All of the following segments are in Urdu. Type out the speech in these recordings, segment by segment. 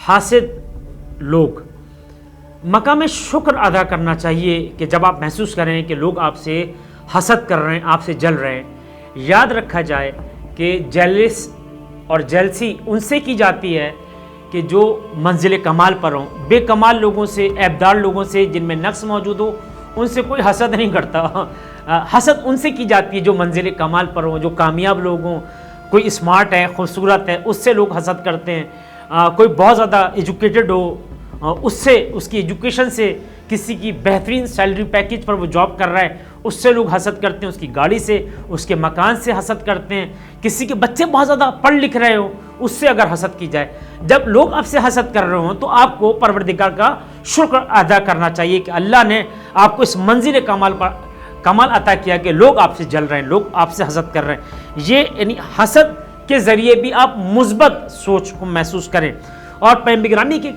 حاسد لوگ مقام شکر ادا کرنا چاہیے کہ جب آپ محسوس کریں کہ لوگ آپ سے حسد کر رہے ہیں، آپ سے جل رہے ہیں، یاد رکھا جائے کہ جیلس اور جیلسی ان سے کی جاتی ہے کہ جو منزل کمال پر ہوں. بے کمال لوگوں سے، عیبدار لوگوں سے، جن میں نقص موجود ہو، ان سے کوئی حسد نہیں کرتا. حسد ان سے کی جاتی ہے جو منزل کمال پر ہوں، جو کامیاب لوگ ہوں. کوئی اسمارٹ ہے، خوبصورت ہے، اس سے لوگ حسد کرتے ہیں. کوئی بہت زیادہ ایجوکیٹڈ ہو، اس سے، اس کی ایجوکیشن سے، کسی کی بہترین سیلری پیکیج پر وہ جاب کر رہا ہے، اس سے لوگ حسد کرتے ہیں. اس کی گاڑی سے، اس کے مکان سے حسد کرتے ہیں. کسی کے بچے بہت زیادہ پڑھ لکھ رہے ہو، اس سے اگر حسد کی جائے. جب لوگ آپ سے حسد کر رہے ہوں تو آپ کو پروردگار کا شکر ادا کرنا چاہیے کہ اللہ نے آپ کو اس منزل کمال عطا کیا کہ لوگ آپ سے جل رہے ہیں، لوگ آپ سے حسد کر رہے ہیں. یہ یعنی حسد کے ذریعے بھی آپ مثبت سوچ کو محسوس کریں. اور پیغمبر گرامی کی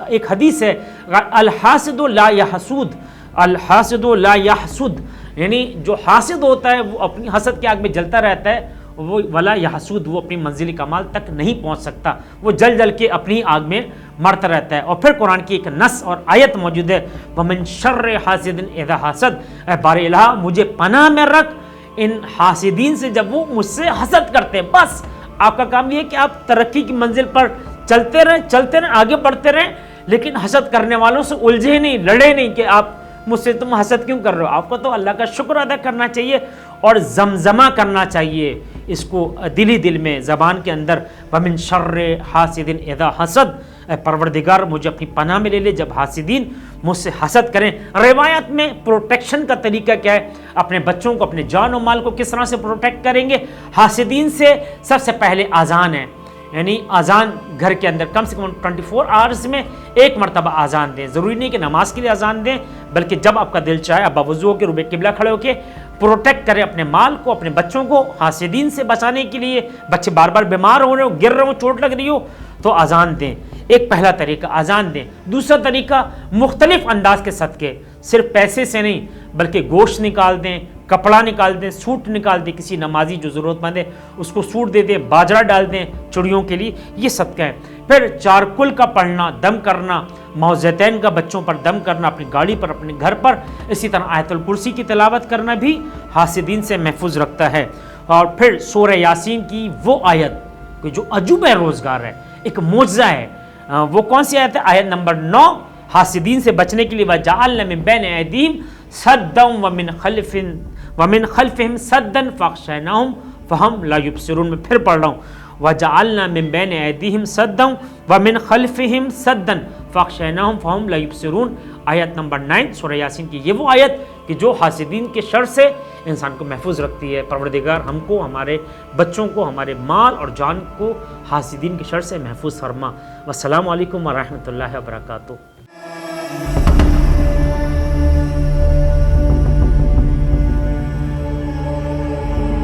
ایک حدیث ہے، الحاسد لا یحسد، الحاسد لا یحسد، یعنی جو حاسد ہوتا ہے وہ اپنی حسد کی آگ میں جلتا رہتا ہے، وہ ولا یحسد، وہ اپنی منزل کمال تک نہیں پہنچ سکتا، وہ جل جل کے اپنی آگ میں مرتا رہتا ہے. اور پھر قرآن کی ایک نص اور آیت موجود ہے، وَمِن شَرِّ حَاسِدٍ اِذَا حَسَد، اے بار الہ مجھے پناہ میں رکھ ان حاسدین سے جب وہ مجھ سے حسد کرتے ہیں. بس آپ کا کام یہ ہے کہ آپ ترقی کی منزل پر چلتے رہیں، آگے بڑھتے رہیں، لیکن حسد کرنے والوں سے الجھے نہیں، لڑے نہیں کہ آپ مجھ سے تم حسد کیوں کر رہے ہو. آپ کو تو اللہ کا شکر ادا کرنا چاہیے اور زمزمہ کرنا چاہیے اس کو دلی دل میں، زبان کے اندر، وَمِن شَرِّ حَاسِدٍ اِذَا حَسَد، اے پروردگار مجھے اپنی پناہ میں لے لے جب حاسدین مجھ سے حسد کریں. روایت میں پروٹیکشن کا طریقہ کیا ہے، اپنے بچوں کو، اپنے جان و مال کو کس طرح سے پروٹیکٹ کریں گے. حاسدین سے سب سے پہلے اذان ہے، یعنی اذان گھر کے اندر کم سے کم 24 آورز میں ایک مرتبہ اذان دیں. ضروری نہیں کہ نماز کے لیے اذان دیں، بلکہ جب آپ کا دل چاہے آپ باوضو ہو کے روبے قبلہ کھڑے ہو کے پروٹیکٹ کریں اپنے مال کو، اپنے بچوں کو حاسدین سے بچانے کے لیے. بچے بار بار بیمار ہو رہے ہو، گر رہے ہو، چوٹ لگ رہی ہو تو اذان دیں. ایک پہلا طریقہ اذان دیں. دوسرا طریقہ مختلف انداز کے صدقے، صرف پیسے سے نہیں بلکہ گوشت نکال دیں، کپڑا نکال دیں، سوٹ نکال دیں. کسی نمازی جو ضرورت مند ہے اس کو سوٹ دے دیں، باجرہ ڈال دیں چڑیوں کے لیے. یہ صدقہ ہے. پھر چارکل کا پڑھنا، دم کرنا، معوذتین کا بچوں پر دم کرنا، اپنی گاڑی پر، اپنے گھر پر. اسی طرح آیت الکرسی کی تلاوت کرنا بھی حاسدین سے محفوظ رکھتا ہے. اور پھر سورہ یاسین کی وہ آیت کہ جو عجوبہ روزگار ہے، ایک معجزہ ہے. وہ کون سی آیت ہے؟ آیت نمبر 9. حاسدین سے بچنے کے لیے وَجَعَلْنَا مِن بَيْنِ أَيْدِيهِمْ سَدًّا وَمِنْ خَلْفِهِمْ سَدًّا فَأَغْشَيْنَاهُمْ فَهُمْ لَا يُبْصِرُونَ. میں پھر پڑھ رہا ہوں، وَجَعَلْنَا مِن بَيْنِ أَيْدِيهِمْ سَدًّا وَمِنْ خَلْفِهِمْ سَدًّا فَأَغْشَيْنَاهُمْ فَهُمْ لَا يُبْصِرُونَ. آیت نمبر 9 سورہ یاسین کی یہ وہ آیت کہ جو حاسدین کے شر سے انسان کو محفوظ رکھتی ہے. پروردگار ہم کو، ہمارے بچوں کو، ہمارے مال اور جان کو حاسدین کے شر سے محفوظ فرما. والسلام علیکم ورحمۃ اللہ وبرکاتہ.